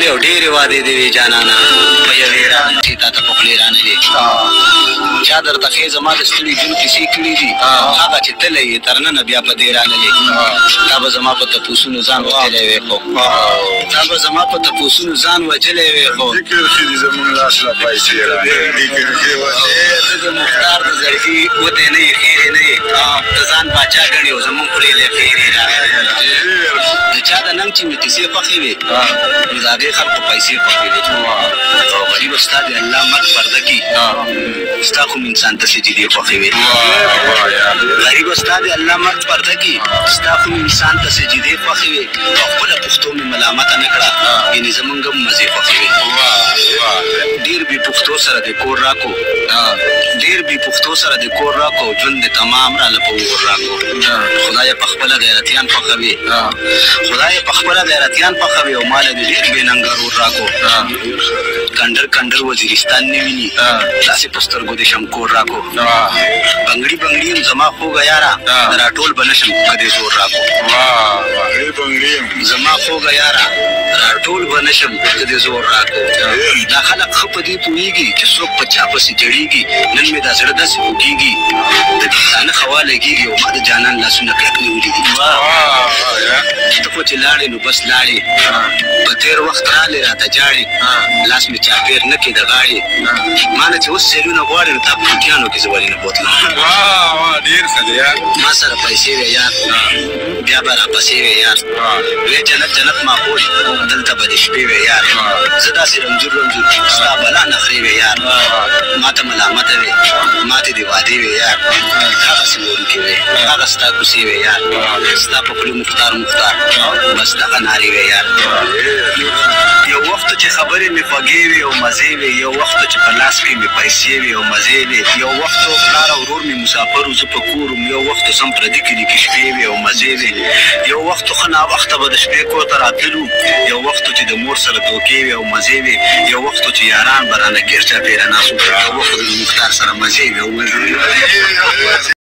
یو ډېرې وعدې دې وې جانانه په یوې رانه چې تا ته په خولې رانلې چا درته ښې زما د ستړي ژوند کیسې کړي دي هغه چې تللی یې تر ننه بیا په دې رانلې تا به زما په تپوسونو ځان وتلی وې خو تا به زما په تپوسونو ځان وجلی وې خو ذکر چې دې زمونږ لاس له پیسې راغلې ته د مختار د زړګي وتی نه یې خیرې نه یې ته ځان باچا ګڼې او زمونږ خولې له خیرې راغلې د چا د ننګ چې مې کیسې خوښې وې نو د هغې خلکو پیسې خوښې وې او غریبه ستا د الله مرګ پرده کي ستا خو انسان ته سجدې خوښې وې غریبه ستا د الله مرګ پرده کي ستا خو انسان ته سجدې خوښې وې او خپله پښتو مې ملامته نه کړه یعنې زمونږ هم مزې خوښې وې ډېر بې پښتو سره د کور راکو ډېر بې پښتو سره د کور راکو ژوند د تمام راله په اور راکو خدای په خپله غیرتیان خوښوي خدای په خپله غیرتیان خوښوي او ماله دې ډېر بې ننګه رور راکو کنډر کنډر وزیرستان نه ویني داسې په سترګو د شمکور راکو بنګړي بنګړي یم زما خوږه یاره راټول به نه شم که دې زور راکو زما خوږه یاره راټول به نه شم که دې زور راکو دا خلک ښه په دې پوهېږي چې څوک په چا پسې جړېږي نن مې دا زړه داسې خوږېږي د پښتانه خوا لګېږي او ما د جانان لاسونه کلک نیولي دي ته خو چې لاړې نو بس لاړې په تېر وخت رالې راته جاړې لاس مې چاپېر نه کې د غاړې ما نه چې اوس سیلونه غواړې نو تا په ټوټیانو کې زه ولې نه بوتلم ما سره پیسې وې یار بیا به راپسې وې یار وې جنت جنت ماحول دلته به دې شپې وې یار زه داسې رنځور رنځور ستا بلا نخرې وې یار ما ته ملامته وې ما ته دې وعدې وې یار هغسې وړوکې وې هغه ستا کوڅې وې یار ستا په خولې مختار مختار بس دغه نارې وې یار یو وخت چې خبرې مې خوږې وې او مزې وې یو وخت چې په لاس کې مې پیسې وې او مزې وې یو وخت پلار او ورور مې مسافر و زه په کور وم یو وخت سم پردي کلي کې شپې وې او مزې وې یو وخت ښه ناوخته به د شپې کور ته راتللو یو وخت چې د مور سره دوکې وې او مزې وې یو وخت چې یاران به رانه ګیر چاپېره ناست وو یو وخت د مختار سره مزې وې او مزې وې